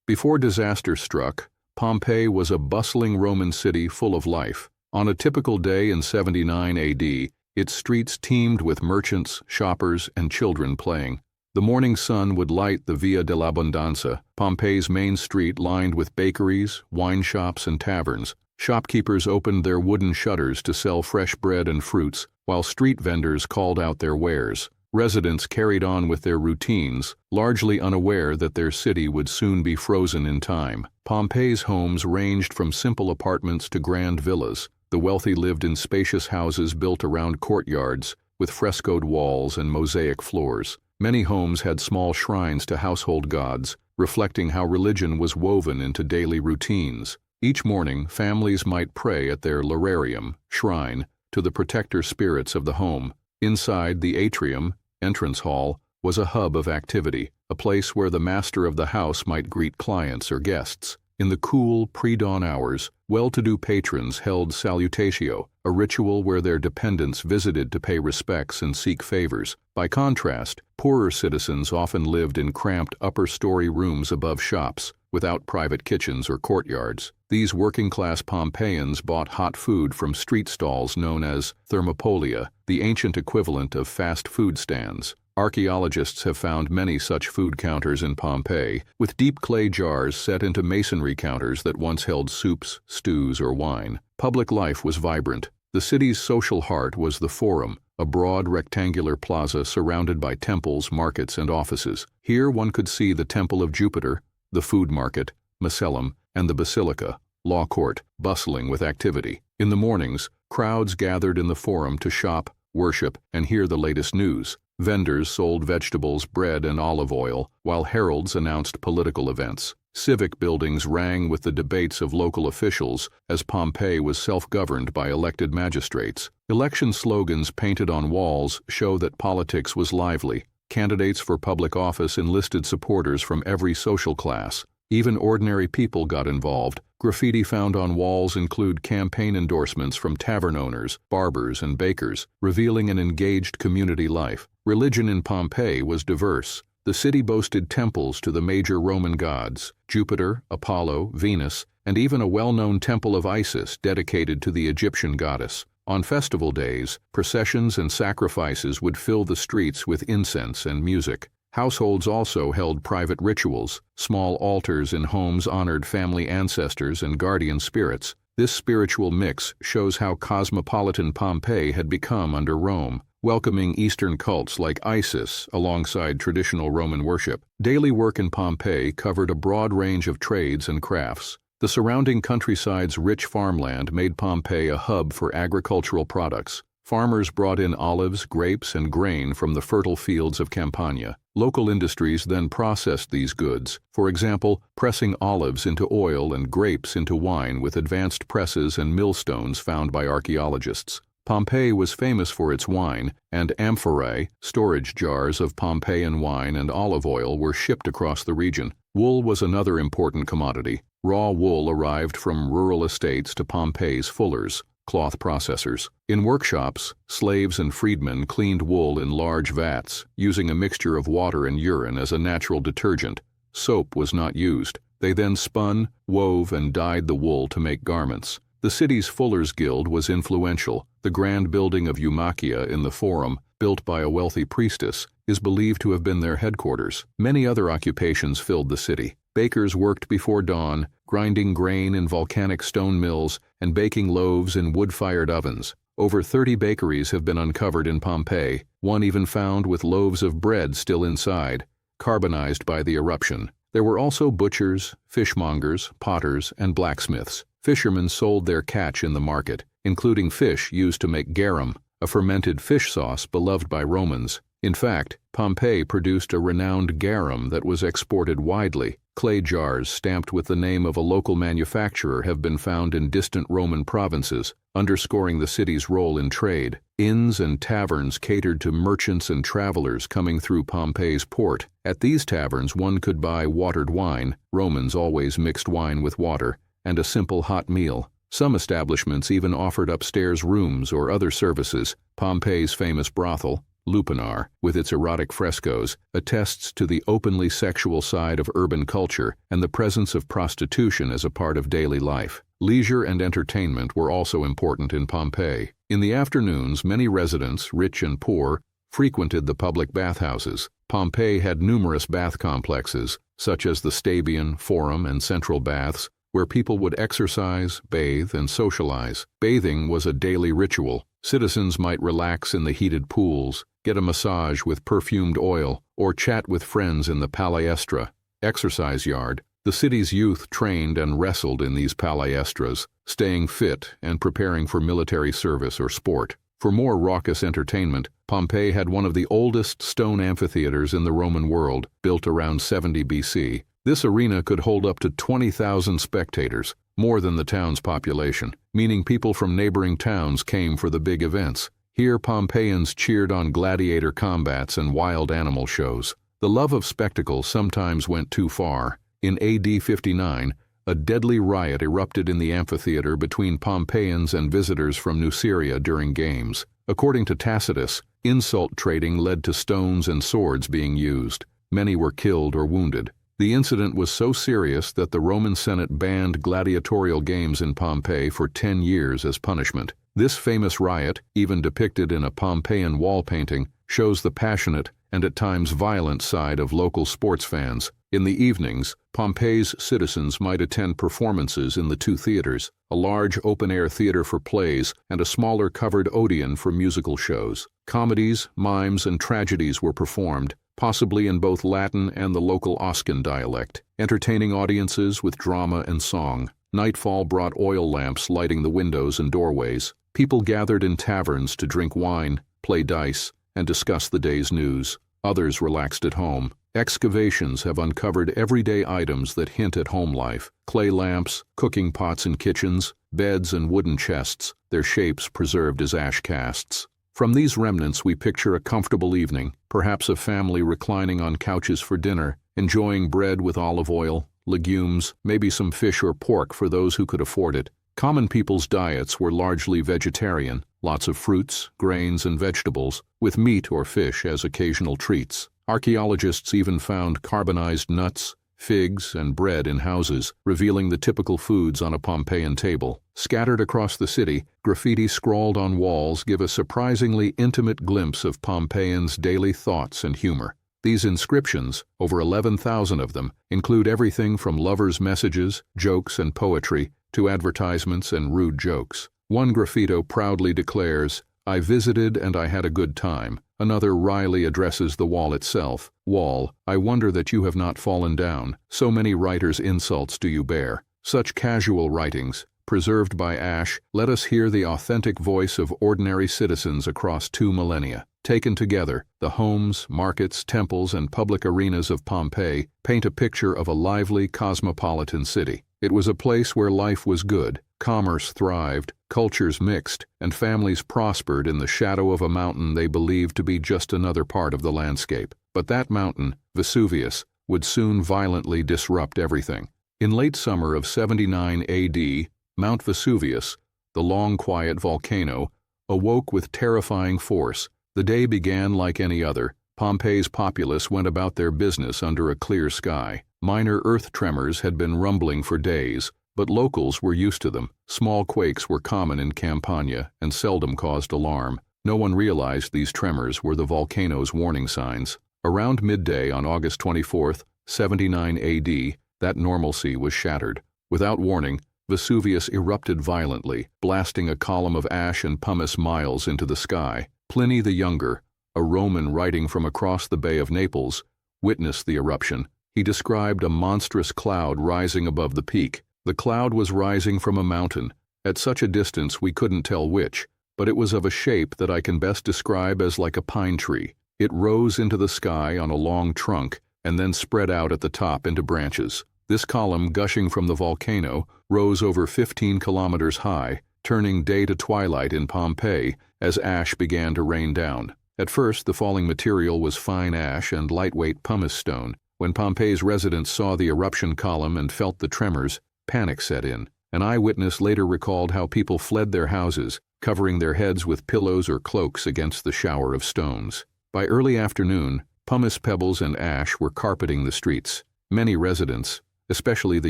Before disaster struck, Pompeii was a bustling Roman city full of life. On a typical day in 79 AD, its streets teemed with merchants, shoppers, and children playing. The morning sun would light the Via dell'Abbondanza, Pompeii's main street lined with bakeries, wine shops, and taverns. Shopkeepers opened their wooden shutters to sell fresh bread and fruits, while street vendors called out their wares. Residents carried on with their routines, largely unaware that their city would soon be frozen in time. Pompeii's homes ranged from simple apartments to grand villas. The wealthy lived in spacious houses built around courtyards, with frescoed walls and mosaic floors. Many homes had small shrines to household gods, reflecting how religion was woven into daily routines. Each morning, families might pray at their lararium, shrine, to the protector spirits of the home. Inside the atrium, entrance hall, was a hub of activity, a place where the master of the house might greet clients or guests. In the cool, pre-dawn hours, well-to-do patrons held salutatio, a ritual where their dependents visited to pay respects and seek favors. By contrast, poorer citizens often lived in cramped upper-story rooms above shops, without private kitchens or courtyards. These working-class Pompeians bought hot food from street stalls known as thermopolia, the ancient equivalent of fast food stands. Archaeologists have found many such food counters in Pompeii, with deep clay jars set into masonry counters that once held soups, stews, or wine. Public life was vibrant. The city's social heart was the Forum, a broad rectangular plaza surrounded by temples, markets, and offices. Here one could see the Temple of Jupiter, the food market, Macellum, and the Basilica, law court, bustling with activity. In the mornings, crowds gathered in the Forum to shop, worship, and hear the latest news. Vendors sold vegetables, bread, and olive oil, while heralds announced political events. Civic buildings rang with the debates of local officials, as Pompeii was self-governed by elected magistrates. Election slogans painted on walls show that politics was lively. Candidates for public office enlisted supporters from every social class. Even ordinary people got involved. Graffiti found on walls include campaign endorsements from tavern owners, barbers, and bakers, revealing an engaged community life. Religion in Pompeii was diverse. The city boasted temples to the major Roman gods, Jupiter, Apollo, Venus, and even a well-known temple of Isis dedicated to the Egyptian goddess. On festival days, processions and sacrifices would fill the streets with incense and music. Households also held private rituals. Small altars in homes honored family ancestors and guardian spirits. This spiritual mix shows how cosmopolitan Pompeii had become under Rome, welcoming Eastern cults like Isis alongside traditional Roman worship. Daily work in Pompeii covered a broad range of trades and crafts. The surrounding countryside's rich farmland made Pompeii a hub for agricultural products. Farmers brought in olives, grapes, and grain from the fertile fields of Campania. Local industries then processed these goods, for example, pressing olives into oil and grapes into wine with advanced presses and millstones found by archaeologists. Pompeii was famous for its wine, and amphorae, storage jars of Pompeian wine and olive oil, were shipped across the region. Wool was another important commodity. Raw wool arrived from rural estates to Pompeii's fullers, cloth processors. In workshops, slaves and freedmen cleaned wool in large vats, using a mixture of water and urine as a natural detergent. Soap was not used. They then spun, wove, and dyed the wool to make garments. The city's Fullers Guild was influential. The grand building of Eumachia in the Forum, built by a wealthy priestess, is believed to have been their headquarters. Many other occupations filled the city. Bakers worked before dawn, grinding grain in volcanic stone mills and baking loaves in wood-fired ovens. Over 30 bakeries have been uncovered in Pompeii, one even found with loaves of bread still inside, carbonized by the eruption. There were also butchers, fishmongers, potters, and blacksmiths. Fishermen sold their catch in the market, including fish used to make garum, a fermented fish sauce beloved by Romans. In fact, Pompeii produced a renowned garum that was exported widely. Clay jars stamped with the name of a local manufacturer have been found in distant Roman provinces, underscoring the city's role in trade. Inns and taverns catered to merchants and travelers coming through Pompeii's port. At these taverns one could buy watered wine, Romans always mixed wine with water, and a simple hot meal. Some establishments even offered upstairs rooms or other services. Pompeii's famous brothel, Lupanar, with its erotic frescoes, attests to the openly sexual side of urban culture and the presence of prostitution as a part of daily life. Leisure and entertainment were also important in Pompeii. In the afternoons, many residents, rich and poor, frequented the public bathhouses. Pompeii had numerous bath complexes, such as the Stabian, Forum, and Central Baths, where people would exercise, bathe, and socialize. Bathing was a daily ritual. Citizens might relax in the heated pools, get a massage with perfumed oil, or chat with friends in the palestra, exercise yard. The city's youth trained and wrestled in these palestras, staying fit and preparing for military service or sport. For more raucous entertainment, Pompeii had one of the oldest stone amphitheaters in the Roman world, built around 70 BC. This arena could hold up to 20,000 spectators, more than the town's population, meaning people from neighboring towns came for the big events. Here Pompeians cheered on gladiator combats and wild animal shows. The love of spectacle sometimes went too far. In AD 59, a deadly riot erupted in the amphitheater between Pompeians and visitors from Nuceria during games. According to Tacitus, insult trading led to stones and swords being used. Many were killed or wounded. The incident was so serious that the Roman Senate banned gladiatorial games in Pompeii for 10 years as punishment. This famous riot, even depicted in a Pompeian wall painting, shows the passionate and at times violent side of local sports fans. In the evenings, Pompeii's citizens might attend performances in the two theaters, a large open-air theater for plays and a smaller covered Odeon for musical shows. Comedies, mimes, and tragedies were performed, possibly in both Latin and the local Oscan dialect, entertaining audiences with drama and song. Nightfall brought oil lamps lighting the windows and doorways. People gathered in taverns to drink wine, play dice, and discuss the day's news. Others relaxed at home. Excavations have uncovered everyday items that hint at home life: clay lamps, cooking pots and kitchens, beds and wooden chests, their shapes preserved as ash casts. From these remnants we picture a comfortable evening, perhaps a family reclining on couches for dinner, enjoying bread with olive oil, legumes, maybe some fish or pork for those who could afford it. Common people's diets were largely vegetarian, lots of fruits, grains, and vegetables, with meat or fish as occasional treats. Archaeologists even found carbonized nuts, figs, and bread in houses, revealing the typical foods on a Pompeian table. Scattered across the city, graffiti scrawled on walls give a surprisingly intimate glimpse of Pompeians' daily thoughts and humor. These inscriptions, over 11,000 of them, include everything from lovers' messages, jokes, and poetry to advertisements and rude jokes. One graffito proudly declares, "I visited and I had a good time." Another wryly addresses the wall itself. "Wall, I wonder that you have not fallen down. So many writers' insults do you bear." Such casual writings, preserved by ash, let us hear the authentic voice of ordinary citizens across 2 millennia. Taken together, the homes, markets, temples, and public arenas of Pompeii paint a picture of a lively, cosmopolitan city. It was a place where life was good, commerce thrived, cultures mixed, and families prospered in the shadow of a mountain they believed to be just another part of the landscape. But that mountain, Vesuvius, would soon violently disrupt everything. In late summer of 79 AD, Mount Vesuvius, the long quiet volcano, awoke with terrifying force. The day began like any other. Pompeii's populace went about their business under a clear sky. Minor earth tremors had been rumbling for days, but locals were used to them. Small quakes were common in Campania and seldom caused alarm. No one realized these tremors were the volcano's warning signs. Around midday on August 24, 79 AD, that normalcy was shattered. Without warning, Vesuvius erupted violently, blasting a column of ash and pumice miles into the sky. Pliny the Younger, a Roman writing from across the Bay of Naples, witnessed the eruption. He described a monstrous cloud rising above the peak. The cloud was rising from a mountain. At such a distance we couldn't tell which, but it was of a shape that I can best describe as like a pine tree. It rose into the sky on a long trunk and then spread out at the top into branches. This column, gushing from the volcano, rose over 15 kilometers high, turning day to twilight in Pompeii as ash began to rain down. At first, the falling material was fine ash and lightweight pumice stone. When Pompeii's residents saw the eruption column and felt the tremors, panic set in. An eyewitness later recalled how people fled their houses, covering their heads with pillows or cloaks against the shower of stones. By early afternoon, pumice pebbles and ash were carpeting the streets. Many residents, especially the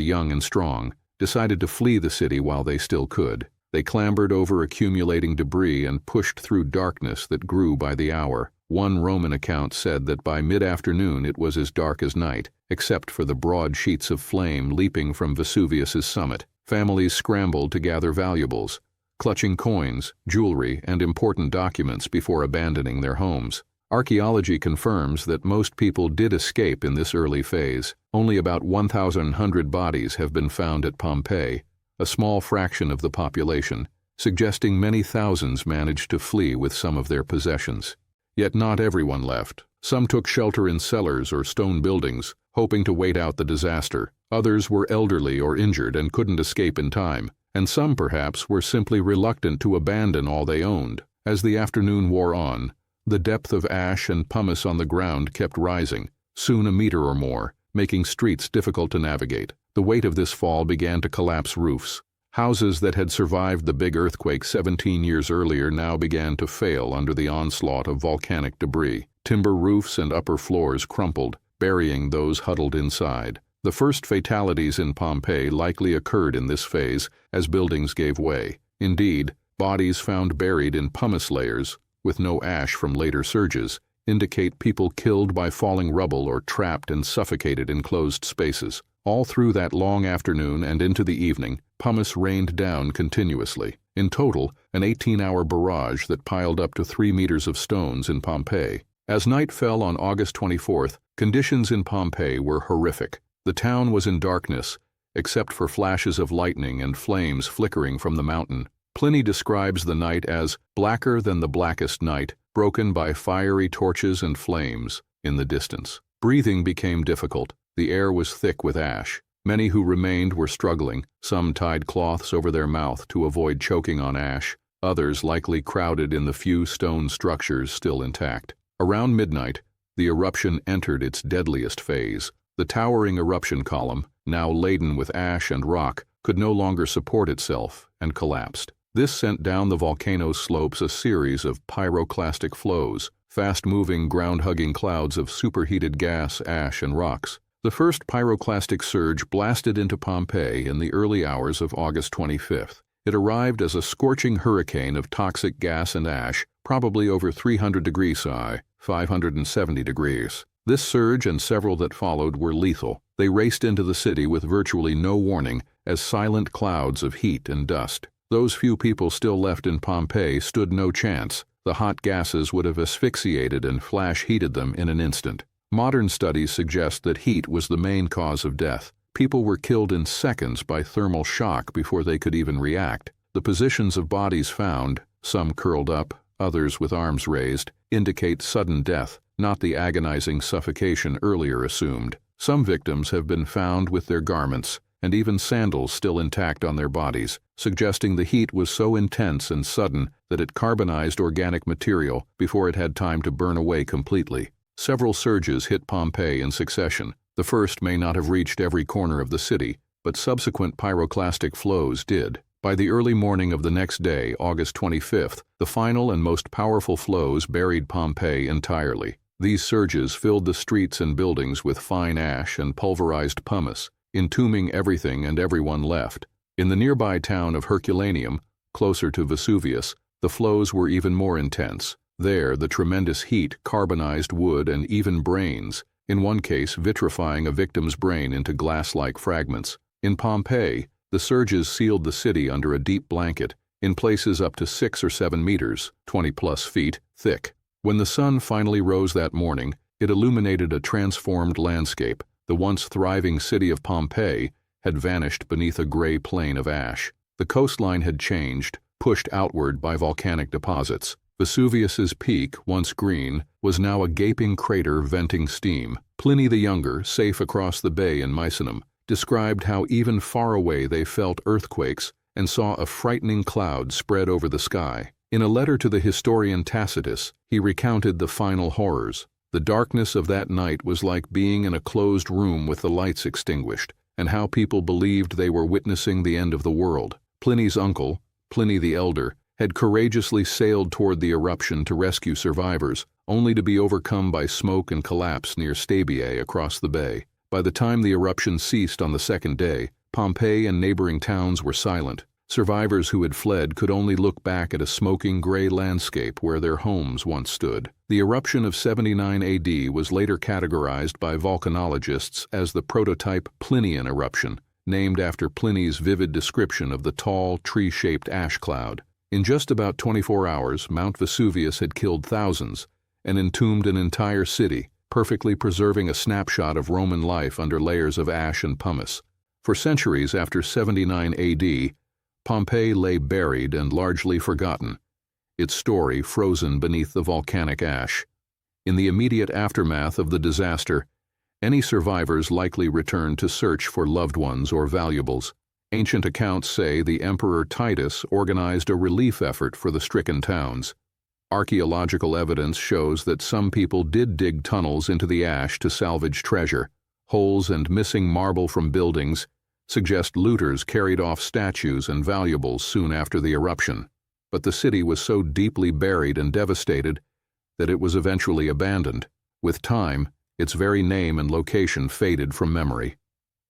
young and strong, decided to flee the city while they still could. They clambered over accumulating debris and pushed through darkness that grew by the hour. One Roman account said that by mid-afternoon it was as dark as night, except for the broad sheets of flame leaping from Vesuvius's summit. Families scrambled to gather valuables, clutching coins, jewelry, and important documents before abandoning their homes. Archaeology confirms that most people did escape in this early phase. Only about 1,100 bodies have been found at Pompeii, a small fraction of the population, suggesting many thousands managed to flee with some of their possessions. Yet not everyone left. Some took shelter in cellars or stone buildings, hoping to wait out the disaster. Others were elderly or injured and couldn't escape in time, and some perhaps were simply reluctant to abandon all they owned. As the afternoon wore on, the depth of ash and pumice on the ground kept rising, soon a meter or more, making streets difficult to navigate. The weight of this fall began to collapse roofs. Houses that had survived the big earthquake 17 years earlier now began to fail under the onslaught of volcanic debris. Timber roofs and upper floors crumpled, burying those huddled inside. The first fatalities in Pompeii likely occurred in this phase as buildings gave way. Indeed, bodies found buried in pumice layers, with no ash from later surges, indicate people killed by falling rubble or trapped and suffocated in closed spaces. All through that long afternoon and into the evening, pumice rained down continuously. In total, an 18-hour barrage that piled up to 3 meters of stones in Pompeii. As night fell on August 24th, conditions in Pompeii were horrific. The town was in darkness, except for flashes of lightning and flames flickering from the mountain. Pliny describes the night as blacker than the blackest night, broken by fiery torches and flames in the distance. Breathing became difficult. The air was thick with ash. Many who remained were struggling. Some tied cloths over their mouth to avoid choking on ash. Others likely crowded in the few stone structures still intact. Around midnight, the eruption entered its deadliest phase. The towering eruption column, now laden with ash and rock, could no longer support itself and collapsed. This sent down the volcano's slopes a series of pyroclastic flows, fast-moving, ground-hugging clouds of superheated gas, ash, and rocks. The first pyroclastic surge blasted into Pompeii in the early hours of August 25th. It arrived as a scorching hurricane of toxic gas and ash, probably over 300 degrees psi, 570 degrees. This surge and several that followed were lethal. They raced into the city with virtually no warning as silent clouds of heat and dust. Those few people still left in Pompeii stood no chance. The hot gases would have asphyxiated and flash-heated them in an instant. Modern studies suggest that heat was the main cause of death. People were killed in seconds by thermal shock before they could even react. The positions of bodies found, some curled up, others with arms raised, indicate sudden death, not the agonizing suffocation earlier assumed. Some victims have been found with their garments and even sandals still intact on their bodies, suggesting the heat was so intense and sudden that it carbonized organic material before it had time to burn away completely. Several surges hit Pompeii in succession. The first may not have reached every corner of the city, but subsequent pyroclastic flows did. By the early morning of the next day, August 25th, the final and most powerful flows buried Pompeii entirely. These surges filled the streets and buildings with fine ash and pulverized pumice, entombing everything and everyone left. In the nearby town of Herculaneum, closer to Vesuvius, the flows were even more intense. There, the tremendous heat carbonized wood and even brains, in one case vitrifying a victim's brain into glass-like fragments. In Pompeii, the surges sealed the city under a deep blanket, in places up to 6 or 7 meters, 20-plus feet, thick. When the sun finally rose that morning, it illuminated a transformed landscape. The once thriving city of Pompeii had vanished beneath a gray plain of ash. The coastline had changed, pushed outward by volcanic deposits. Vesuvius's peak, once green, was now a gaping crater venting steam. Pliny the Younger, safe across the bay in Misenum, described how even far away they felt earthquakes and saw a frightening cloud spread over the sky. In a letter to the historian Tacitus, he recounted the final horrors. The darkness of that night was like being in a closed room with the lights extinguished, and how people believed they were witnessing the end of the world. Pliny's uncle, Pliny the Elder, had courageously sailed toward the eruption to rescue survivors, only to be overcome by smoke and collapse near Stabiae across the bay. By the time the eruption ceased on the second day, Pompeii and neighboring towns were silent. Survivors who had fled could only look back at a smoking gray landscape where their homes once stood. The eruption of 79 AD was later categorized by volcanologists as the prototype Plinian eruption, named after Pliny's vivid description of the tall, tree-shaped ash cloud. In just about 24 hours, Mount Vesuvius had killed thousands and entombed an entire city, perfectly preserving a snapshot of Roman life under layers of ash and pumice. For centuries after 79 AD, Pompeii lay buried and largely forgotten, its story frozen beneath the volcanic ash. In the immediate aftermath of the disaster, any survivors likely returned to search for loved ones or valuables. Ancient accounts say the Emperor Titus organized a relief effort for the stricken towns. Archaeological evidence shows that some people did dig tunnels into the ash to salvage treasure. Holes and missing marble from buildings suggest looters carried off statues and valuables soon after the eruption. But the city was so deeply buried and devastated that it was eventually abandoned. With time, its very name and location faded from memory.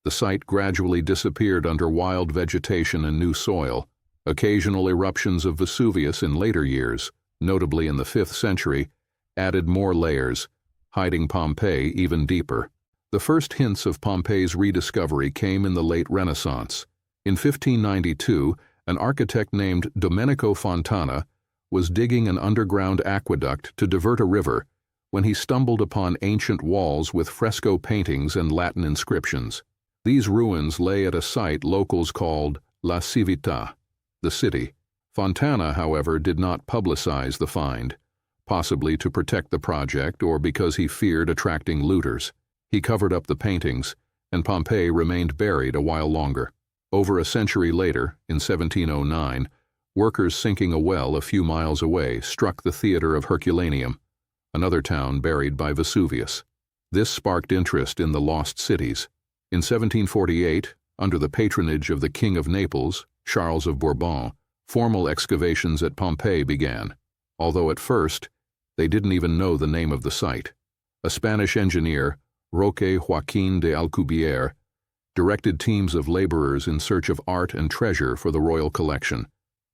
The site gradually disappeared under wild vegetation and new soil. Occasional eruptions of Vesuvius in later years, notably in the 5th century, added more layers, hiding Pompeii even deeper. The first hints of Pompeii's rediscovery came in the late Renaissance. In 1592, an architect named Domenico Fontana was digging an underground aqueduct to divert a river when he stumbled upon ancient walls with fresco paintings and Latin inscriptions. These ruins lay at a site locals called La Civita, the city. Fontana, however, did not publicize the find, possibly to protect the project or because he feared attracting looters. He covered up the paintings, and Pompeii remained buried a while longer. Over a century later, in 1709, workers sinking a well a few miles away struck the theater of Herculaneum, another town buried by Vesuvius. This sparked interest in the lost cities. In 1748, under the patronage of the King of Naples, Charles of Bourbon, formal excavations at Pompeii began, although at first they didn't even know the name of the site. A Spanish engineer, Roque Joaquín de Alcubierre, directed teams of laborers in search of art and treasure for the royal collection.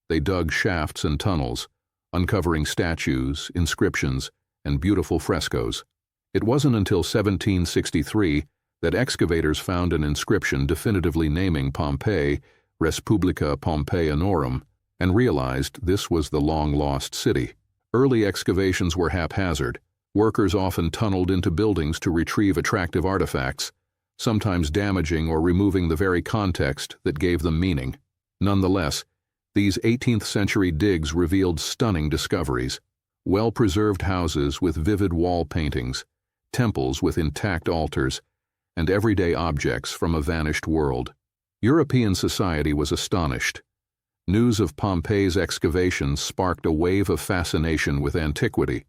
They dug shafts and tunnels, uncovering statues, inscriptions, and beautiful frescoes. It wasn't until 1763 that excavators found an inscription definitively naming Pompeii Res Publica Pompeianorum and realized this was the long-lost city. Early excavations were haphazard. Workers often tunneled into buildings to retrieve attractive artifacts, sometimes damaging or removing the very context that gave them meaning. Nonetheless, these 18th-century digs revealed stunning discoveries: well-preserved houses with vivid wall paintings, temples with intact altars, and everyday objects from a vanished world. European society was astonished. News of Pompeii's excavations sparked a wave of fascination with antiquity.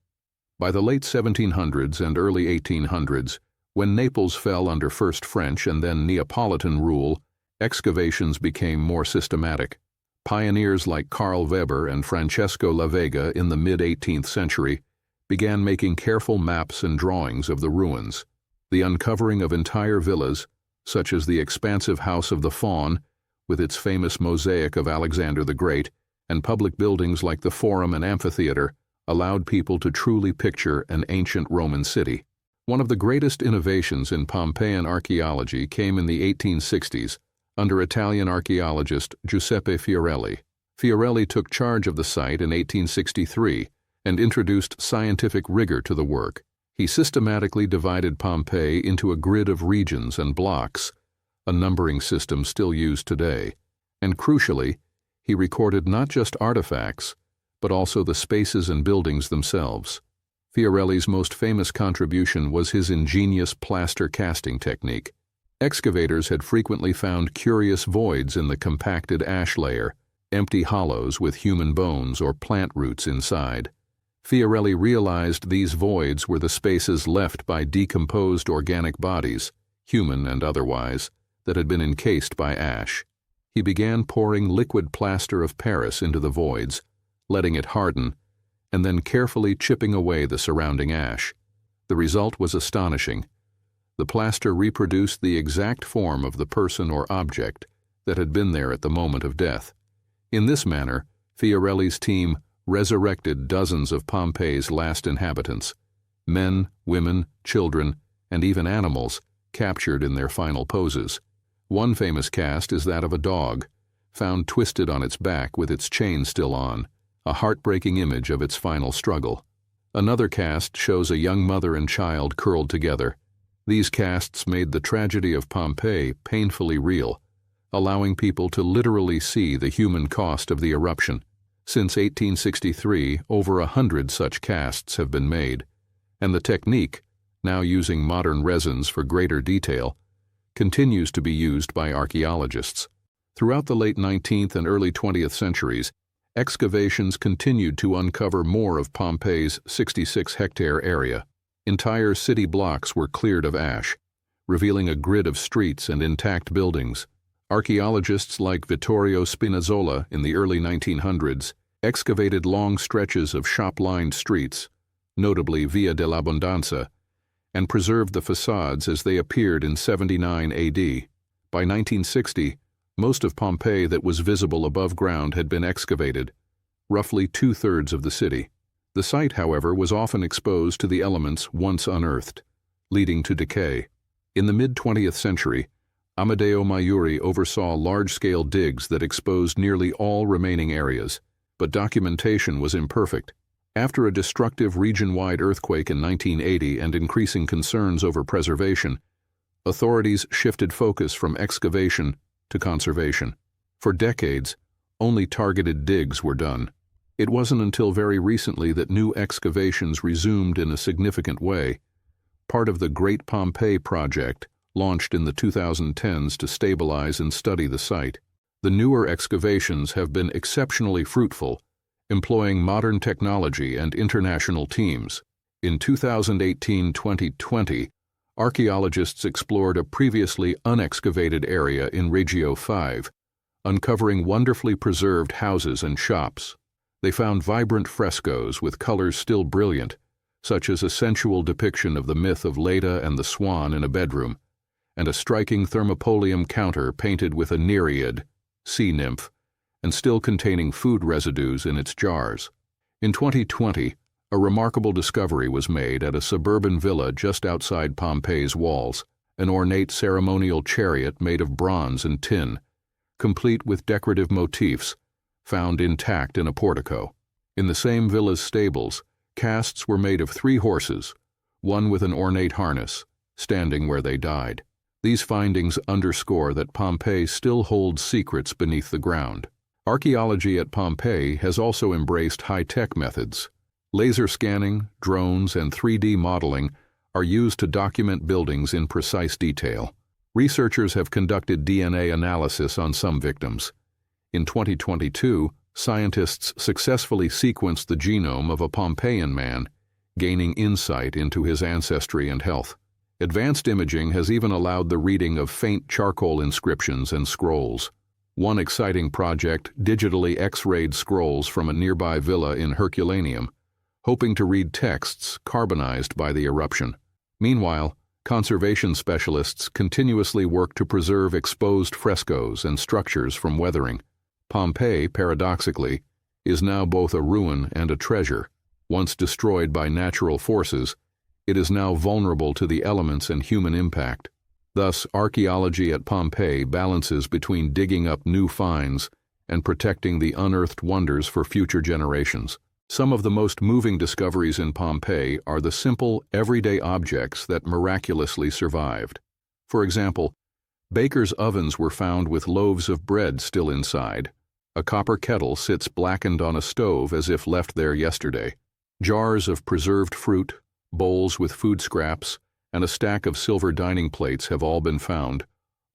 By the late 1700s and early 1800s, when Naples fell under first French and then Neapolitan rule, excavations became more systematic. Pioneers like Carl Weber and Francesco La Vega in the mid-18th century began making careful maps and drawings of the ruins. The uncovering of entire villas, such as the expansive House of the Faun, with its famous mosaic of Alexander the Great, and public buildings like the Forum and Amphitheater, allowed people to truly picture an ancient Roman city. One of the greatest innovations in Pompeian archaeology came in the 1860s under Italian archaeologist Giuseppe Fiorelli. Fiorelli took charge of the site in 1863 and introduced scientific rigor to the work. He systematically divided Pompeii into a grid of regions and blocks, a numbering system still used today, and crucially, he recorded not just artifacts, but also the spaces and buildings themselves. Fiorelli's most famous contribution was his ingenious plaster casting technique. Excavators had frequently found curious voids in the compacted ash layer, empty hollows with human bones or plant roots inside. Fiorelli realized these voids were the spaces left by decomposed organic bodies, human and otherwise, that had been encased by ash. He began pouring liquid plaster of Paris into the voids, letting it harden, and then carefully chipping away the surrounding ash. The result was astonishing. The plaster reproduced the exact form of the person or object that had been there at the moment of death. In this manner, Fiorelli's team resurrected dozens of Pompeii's last inhabitants, men, women, children, and even animals, captured in their final poses. One famous cast is that of a dog, found twisted on its back with its chain still on, a heartbreaking image of its final struggle. Another cast shows a young mother and child curled together. These casts made the tragedy of Pompeii painfully real, allowing people to literally see the human cost of the eruption. Since 1863, over 100 such casts have been made, and the technique, now using modern resins for greater detail, continues to be used by archaeologists. Throughout the late 19th and early 20th centuries, excavations continued to uncover more of Pompeii's 66-hectare area. Entire city blocks were cleared of ash, revealing a grid of streets and intact buildings. Archaeologists like Vittorio Spinazzola in the early 1900s excavated long stretches of shop-lined streets, notably Via dell'Abbondanza, and preserved the facades as they appeared in 79 AD. By 1960, most of Pompeii that was visible above ground had been excavated, roughly two-thirds of the city. The site, however, was often exposed to the elements once unearthed, leading to decay. In the mid-20th century, Amedeo Maiuri oversaw large-scale digs that exposed nearly all remaining areas, but documentation was imperfect. After a destructive region-wide earthquake in 1980 and increasing concerns over preservation, authorities shifted focus from excavation to conservation. For decades, only targeted digs were done. It wasn't until very recently that new excavations resumed in a significant way, part of the Great Pompeii Project, launched in the 2010s to stabilize and study the site. The newer excavations have been exceptionally fruitful, employing modern technology and international teams. In 2018-2020, archaeologists explored a previously unexcavated area in Regio 5, uncovering wonderfully preserved houses and shops. They found vibrant frescoes with colors still brilliant, such as a sensual depiction of the myth of Leda and the swan in a bedroom, and a striking thermopolium counter painted with a nereid, sea nymph, and still containing food residues in its jars. In 2020, a remarkable discovery was made at a suburban villa just outside Pompeii's walls, an ornate ceremonial chariot made of bronze and tin, complete with decorative motifs, found intact in a portico. In the same villa's stables, casts were made of 3 horses, one with an ornate harness, standing where they died. These findings underscore that Pompeii still holds secrets beneath the ground. Archaeology at Pompeii has also embraced high-tech methods. Laser scanning, drones, and 3D modeling are used to document buildings in precise detail. Researchers have conducted DNA analysis on some victims. In 2022, scientists successfully sequenced the genome of a Pompeian man, gaining insight into his ancestry and health. Advanced imaging has even allowed the reading of faint charcoal inscriptions and scrolls. One exciting project digitally X-rayed scrolls from a nearby villa in Herculaneum, hoping to read texts carbonized by the eruption. Meanwhile, conservation specialists continuously work to preserve exposed frescoes and structures from weathering. Pompeii, paradoxically, is now both a ruin and a treasure. Once destroyed by natural forces, it is now vulnerable to the elements and human impact. Thus, archaeology at Pompeii balances between digging up new finds and protecting the unearthed wonders for future generations. Some of the most moving discoveries in Pompeii are the simple, everyday objects that miraculously survived. For example, bakers' ovens were found with loaves of bread still inside. A copper kettle sits blackened on a stove as if left there yesterday. Jars of preserved fruit, bowls with food scraps, and a stack of silver dining plates have all been found,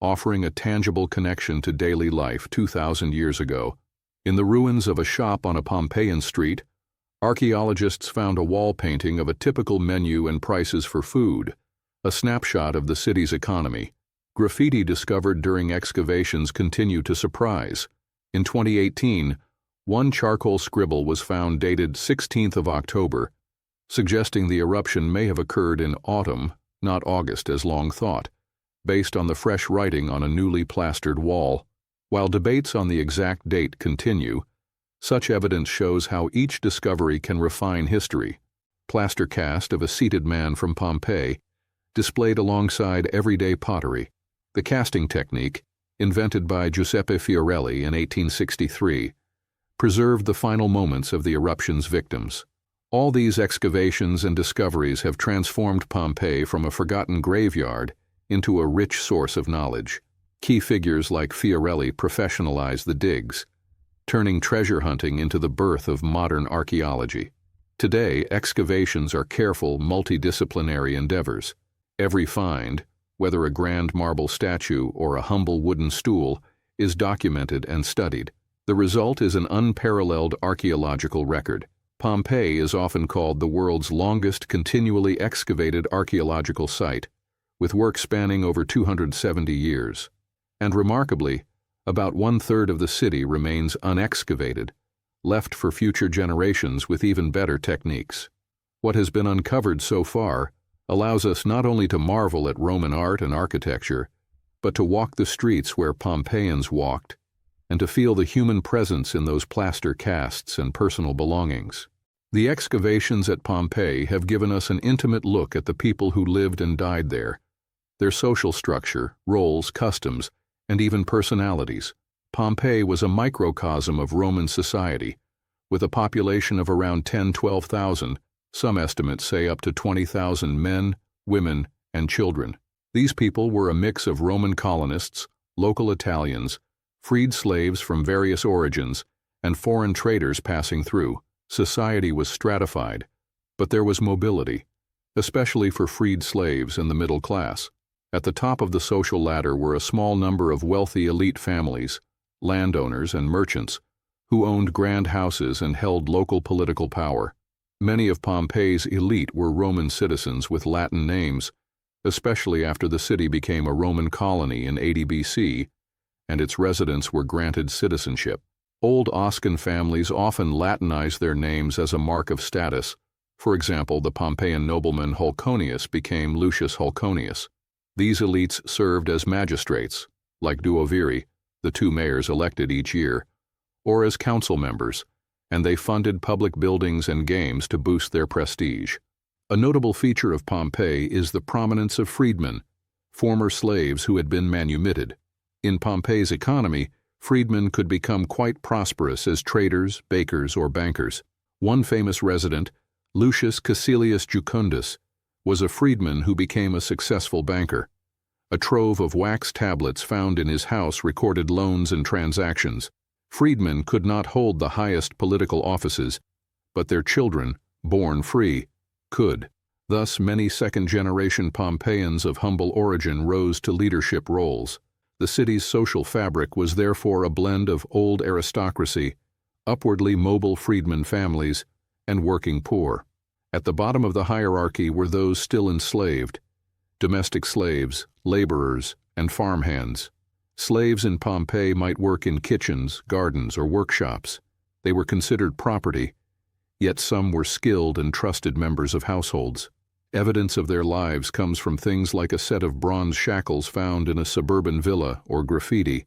offering a tangible connection to daily life 2,000 years ago. In the ruins of a shop on a Pompeian street, archaeologists found a wall painting of a typical menu and prices for food, a snapshot of the city's economy. Graffiti discovered during excavations continue to surprise. In 2018, One charcoal scribble was found dated 16th of October, suggesting the eruption may have occurred in autumn, not August as long thought, based on the fresh writing on a newly plastered wall. While debates on the exact date continue, such evidence shows how each discovery can refine history. Plaster cast of a seated man from Pompeii, displayed alongside everyday pottery. The casting technique, invented by Giuseppe Fiorelli in 1863, preserved the final moments of the eruption's victims. All these excavations and discoveries have transformed Pompeii from a forgotten graveyard into a rich source of knowledge. Key figures like Fiorelli professionalized the digs, turning treasure hunting into the birth of modern archaeology. Today, excavations are careful, multidisciplinary endeavors. Every find, whether a grand marble statue or a humble wooden stool, is documented and studied. The result is an unparalleled archaeological record. Pompeii is often called the world's longest continually excavated archaeological site, with work spanning over 270 years. And remarkably, about one-third of the city remains unexcavated, left for future generations with even better techniques. What has been uncovered so far allows us not only to marvel at Roman art and architecture, but to walk the streets where Pompeians walked, and to feel the human presence in those plaster casts and personal belongings. The excavations at Pompeii have given us an intimate look at the people who lived and died there, their social structure, roles, customs, and even personalities. Pompeii was a microcosm of Roman society, with a population of around 10–12,000, some estimates say up to 20,000 men, women, and children. These people were a mix of Roman colonists, local Italians, freed slaves from various origins, and foreign traders passing through. Society was stratified, but there was mobility, especially for freed slaves and the middle class. At the top of the social ladder were a small number of wealthy elite families, landowners and merchants, who owned grand houses and held local political power. Many of Pompeii's elite were Roman citizens with Latin names, especially after the city became a Roman colony in 80 BC, and its residents were granted citizenship. Old Oscan families often Latinized their names as a mark of status. For example, the Pompeian nobleman Hulconius became Lucius Hulconius. These elites served as magistrates, like duoviri, the two mayors elected each year, or as council members, and they funded public buildings and games to boost their prestige. A notable feature of Pompeii is the prominence of freedmen, former slaves who had been manumitted. In Pompeii's economy, freedmen could become quite prosperous as traders, bakers, or bankers. One famous resident, Lucius Caecilius Jucundus, was a freedman who became a successful banker. A trove of wax tablets found in his house recorded loans and transactions. Freedmen could not hold the highest political offices, but their children, born free, could. Thus, many second-generation Pompeians of humble origin rose to leadership roles. The city's social fabric was therefore a blend of old aristocracy, upwardly mobile freedmen families, and working poor. At the bottom of the hierarchy were those still enslaved: domestic slaves, laborers, and farmhands. Slaves in Pompeii might work in kitchens, gardens, or workshops. They were considered property, yet some were skilled and trusted members of households. Evidence of their lives comes from things like a set of bronze shackles found in a suburban villa or graffiti,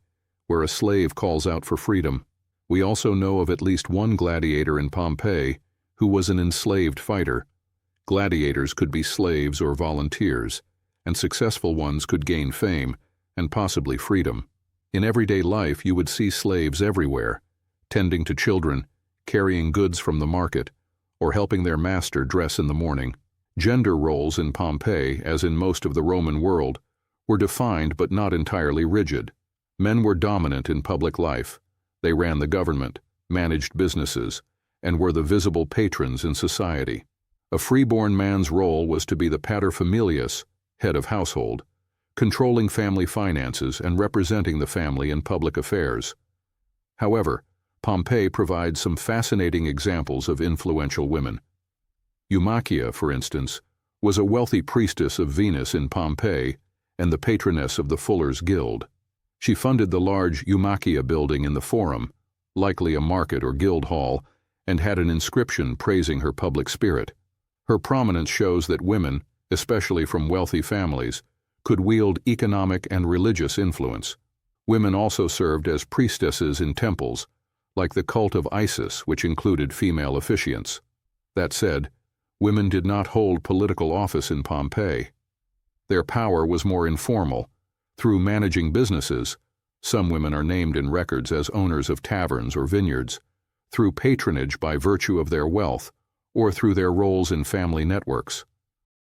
where a slave calls out for freedom. We also know of at least one gladiator in Pompeii who was an enslaved fighter. Gladiators could be slaves or volunteers, and successful ones could gain fame and possibly freedom. In everyday life, you would see slaves everywhere, tending to children, carrying goods from the market, or helping their master dress in the morning. Gender roles in Pompeii, as in most of the Roman world, were defined but not entirely rigid. Men were dominant in public life. They ran the government, managed businesses, and were the visible patrons in society. A freeborn man's role was to be the paterfamilias, head of household, controlling family finances and representing the family in public affairs. However, Pompeii provides some fascinating examples of influential women. Eumachia, for instance, was a wealthy priestess of Venus in Pompeii and the patroness of the Fullers' Guild. She funded the large Eumachia building in the Forum, likely a market or guild hall, and had an inscription praising her public spirit. Her prominence shows that women, especially from wealthy families, could wield economic and religious influence. Women also served as priestesses in temples, like the cult of Isis, which included female officiants. That said, women did not hold political office in Pompeii. Their power was more informal. Through managing businesses, some women are named in records as owners of taverns or vineyards, through patronage by virtue of their wealth, or through their roles in family networks.